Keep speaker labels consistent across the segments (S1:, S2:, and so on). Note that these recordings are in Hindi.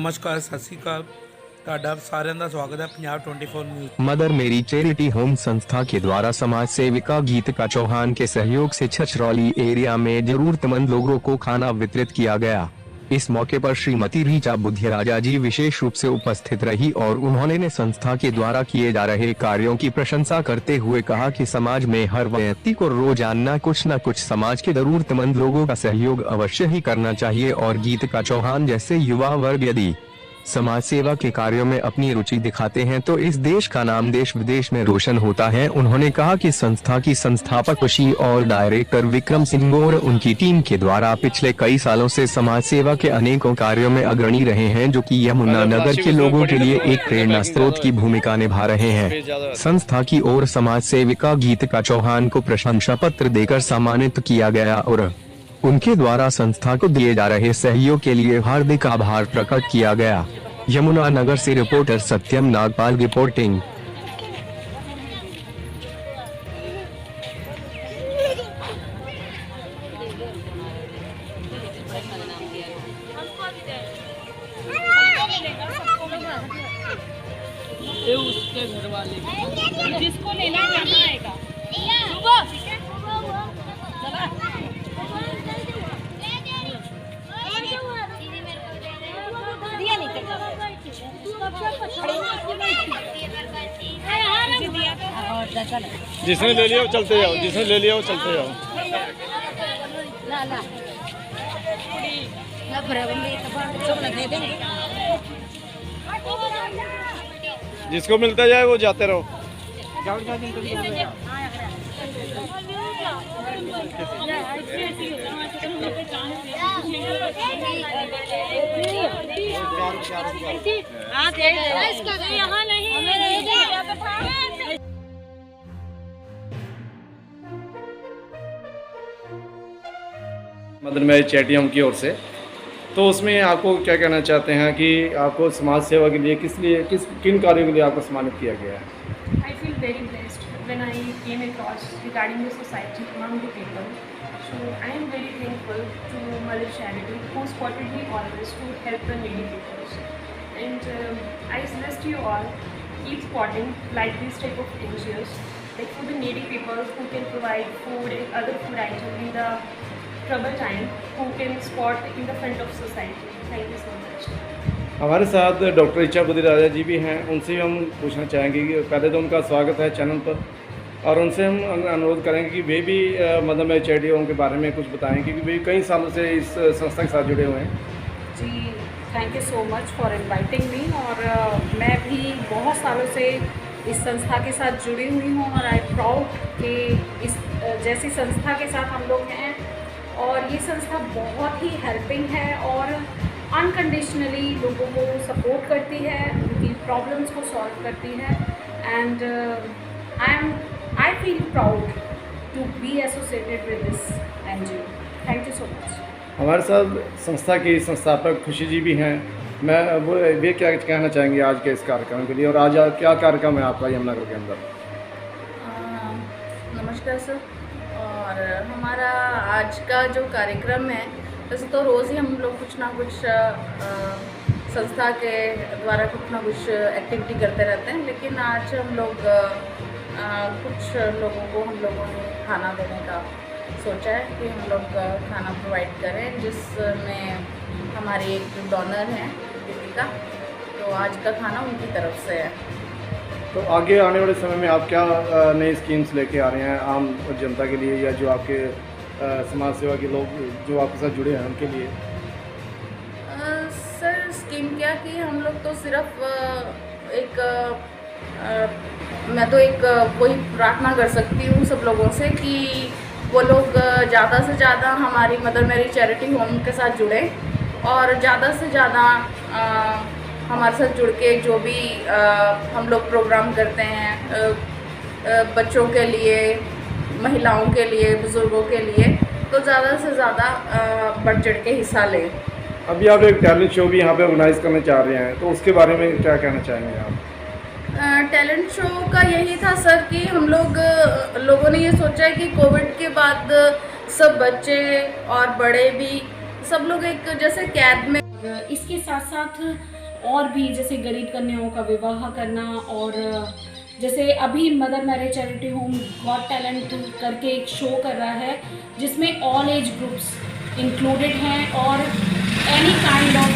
S1: नमस्कार सत श्री अकाल ਤੁਹਾਡਾ ਸਾਰਿਆਂ ਦਾ ਸਵਾਗਤ ਹੈ ਪੰਜਾਬ 24 न्यूज़।
S2: मदर मेरी चैरिटी होम संस्था के द्वारा समाज सेविका गीतिका चौहान के सहयोग से छछरौली एरिया में जरूरतमंद लोगों को खाना वितरित किया गया। इस मौके पर श्रीमती रीचा बुद्धिराजा जी विशेष रूप से उपस्थित रही और उन्होंने संस्था के द्वारा किए जा रहे कार्यों की प्रशंसा करते हुए कहा कि समाज में हर व्यक्ति को रोजाना कुछ न कुछ समाज के जरूरतमंद लोगों का सहयोग अवश्य ही करना चाहिए और गीतिका चौहान जैसे युवा वर्ग यदि समाज सेवा के कार्यों में अपनी रुचि दिखाते हैं तो इस देश का नाम देश विदेश में रोशन होता है। उन्होंने कहा कि संस्था की संस्थापक खुशी और डायरेक्टर विक्रम सिंह और उनकी टीम के द्वारा पिछले कई सालों से समाज सेवा के अनेकों कार्यों में अग्रणी रहे हैं, जो कि यमुनानगर के लोगों के लिए एक प्रेरणा स्रोत की भूमिका निभा रहे हैं। संस्था की ओर समाज सेविका गीतिका चौहान को प्रशंसा पत्र देकर सम्मानित किया गया और उनके द्वारा संस्था को दिए जा रहे सहयोग के लिए हार्दिक आभार प्रकट किया गया। यमुनानगर से रिपोर्टर सत्यम नागपाल रिपोर्टिंग।
S3: उसके घर वाले जिसको लेना जाना आएगा सुबह
S4: जिसने ले लिया वो चलते जाओ, जिसने ले लिया वो चलते जाओ। जिसको मिलता जाए वो जाते रहो।
S3: यहाँ नहीं
S4: मदर मेरी चैरिटी होम की ओर से, तो उसमें आपको क्या कहना चाहते हैं कि आपको समाज सेवा के लिए किन कार्यों के लिए आपको सम्मानित किया गया है?
S5: I feel very blessed when I came across regarding the society among the people. So I am very thankful to Mother Charity who spotted me always to help the needy people. And I suggest you all keep spotting like this type of NGOs, like for the needy people who can provide food and other food items in the trouble time, who can spot in the front of society. Thank you so much.
S4: हमारे साथ डॉक्टर रीचा बुद्धिराजा जी भी हैं, उनसे हम पूछना चाहेंगे कि पहले तो उनका स्वागत है चैनल पर, और उनसे हम अनुरोध करेंगे कि वे भी मदर मेरी चैरिटी होम के बारे में कुछ बताएं, क्योंकि वे कई सालों से इस संस्था के साथ जुड़े हुए हैं।
S6: जी thank you so much for inviting me. और मैं भी बहुत सालों से इस संस्था के साथ जुड़ी हुई हूँ और आई प्राउड कि इस जैसी संस्था के साथ हम लोग हैं, और ये संस्था बहुत ही हेल्पिंग है और अनकंडीशनली लोगों को सपोर्ट करती है, उनकी प्रॉब्लम्स को सॉल्व करती है। And I feel proud to be associated with this NGO. Thank you so much.
S4: हमारे साथ संस्था की संस्थापक खुशी जी भी हैं। वे क्या कहना चाहेंगे आज के इस कार्यक्रम के लिए, और आज क्या कार्यक्रम है आपका यमुनानगर के अंदर?
S7: नमस्कार सर। और हमारा आज का जो कार्यक्रम है, वैसे तो रोज़ ही हम लोग कुछ ना कुछ संस्था के द्वारा कुछ ना कुछ एक्टिविटी करते रहते हैं, लेकिन आज हम लोग कुछ लोगों ने खाना देने का सोचा है कि हम लोग खाना प्रोवाइड करें, जिसमें हमारी एक डोनर हैं दीपिका, तो आज का खाना उनकी तरफ से है।
S4: तो आगे आने वाले समय में आप क्या नई स्कीम्स लेके आ रहे हैं आम जनता के लिए, या जो आपके समाज सेवा के लोग जो आपके साथ जुड़े हैं उनके लिए?
S7: सर स्कीम क्या कि हम लोग तो सिर्फ मैं तो एक वही प्रार्थना कर सकती हूँ सब लोगों से कि वो लोग ज़्यादा से ज़्यादा हमारी मदर मेरी चैरिटी होम के साथ जुड़े, और ज़्यादा से ज़्यादा हमारे साथ जुड़ के जो भी हम लोग प्रोग्राम करते हैं बच्चों के लिए, महिलाओं के लिए, बुज़ुर्गों के लिए, तो ज़्यादा से ज़्यादा बढ़ चढ़ के हिस्सा लें।
S4: अभी आप एक टैलेंट शो भी यहाँ पे ऑर्गेनाइज करने चाह रहे हैं, तो उसके बारे में क्या कहना चाहेंगे आप?
S7: टैलेंट शो का यही था सर कि हम लोगों ने ये सोचा है कि कोविड के बाद सब बच्चे और बड़े भी सब लोग एक जैसे कैद में
S6: इसके साथ साथ और भी जैसे गरीब कन्याओं का विवाह करना, और जैसे अभी mother marriage charity home got talent करके एक शो कर रहा है जिसमें ऑल एज ग्रुप्स इंक्लूडेड हैं, और एनी काइंड ऑफ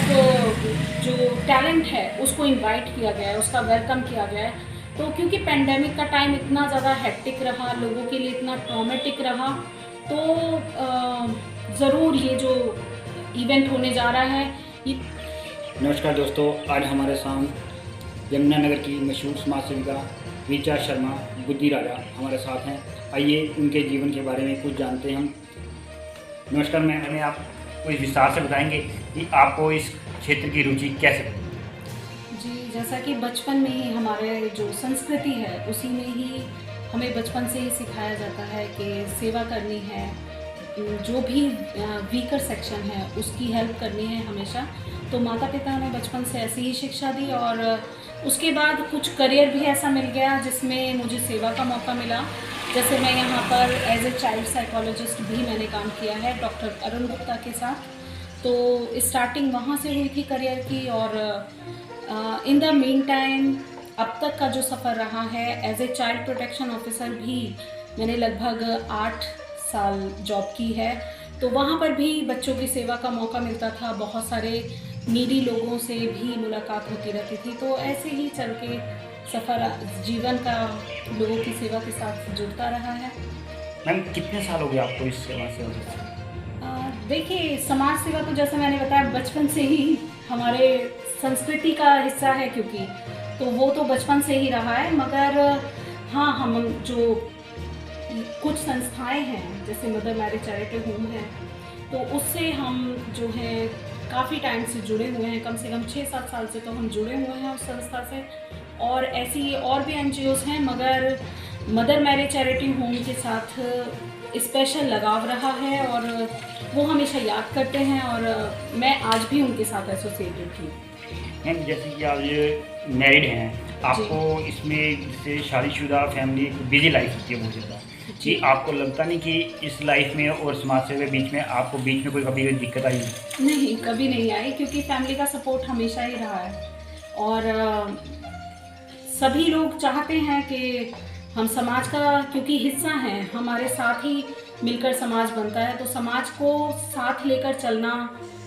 S6: जो टैलेंट है उसको इनवाइट किया गया है, उसका वेलकम किया गया है। तो क्योंकि पेंडेमिक का टाइम इतना ज़्यादा हेक्टिक रहा, लोगों के लिए इतना ट्रॉमेटिक रहा, तो ज़रूर ये जो इवेंट होने जा रहा है ये।
S8: नमस्कार दोस्तों, आज हमारे साथ यमुनानगर की मशहूर समाज सेविका ऋचा शर्मा बुद्धि राजा हमारे साथ हैं। आइए उनके जीवन के बारे में कुछ जानते हैं हम। नमस्कार मैम, हमें आप कुछ विस्तार से बताएंगे कि आपको इस क्षेत्र की रुचि कैसे बनी?
S6: जी, जैसा कि बचपन में ही हमारे जो संस्कृति है उसी में ही हमें बचपन से ही सिखाया जाता है कि सेवा करनी है, जो भी वीकर सेक्शन है उसकी हेल्प करनी है हमेशा। तो माता पिता ने बचपन से ऐसी ही शिक्षा दी, और उसके बाद कुछ करियर भी ऐसा मिल गया जिसमें मुझे सेवा का मौका मिला। जैसे मैं यहाँ पर एज ए चाइल्ड साइकोलॉजिस्ट भी मैंने काम किया है डॉक्टर अरुण गुप्ता के साथ। तो स्टार्टिंग वहाँ से हुई थी करियर की, और इन द मीन टाइम अब तक का जो सफ़र रहा है as a child protection officer भी मैंने लगभग 8 साल जॉब की है। तो वहाँ पर भी बच्चों की सेवा का मौका मिलता था, बहुत सारे नीडी लोगों से भी मुलाकात होती रहती थी। तो ऐसे ही चल के सफ़र जीवन का लोगों की सेवा के साथ जुड़ता रहा है।
S8: मैम कितने साल हो गए आपको इस सेवा से?
S6: देखिए, समाज सेवा तो जैसे मैंने बताया बचपन से ही हमारे संस्कृति का हिस्सा है, क्योंकि तो वो तो बचपन से ही रहा है। मगर हाँ, हम जो कुछ संस्थाएं हैं जैसे मदर मैरिज चैरिटी होम है, तो उससे हम जो है काफ़ी टाइम से जुड़े हुए हैं, कम से कम 6-7 साल से तो हम जुड़े हुए हैं उस संस्था से। और ऐसी और भी NGOs हैं, मगर मदर मैरिज चैरिटी होम के साथ स्पेशल लगाव रहा है, और वो हमेशा याद करते हैं, और मैं आज भी उनके साथ एसोसिएटेड हूँ।
S8: मैम जैसे कि आप ये मैरिड हैं, आपको इसमें जैसे शादीशुदा फैमिली बिजी लाइफ होती है बहुत ज़्यादा, कि आपको लगता नहीं कि इस लाइफ में और समाज सेवा के बीच में आपको बीच में कोई कभी कोई दिक्कत आई?
S6: नहीं, कभी नहीं आई, क्योंकि फैमिली का सपोर्ट हमेशा ही रहा है, और सभी लोग चाहते हैं कि हम समाज का क्योंकि हिस्सा हैं, हमारे साथ ही मिलकर समाज बनता है। तो समाज को साथ लेकर चलना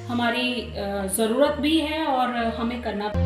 S6: हमारी ज़रूरत भी है, और हमें करना भी।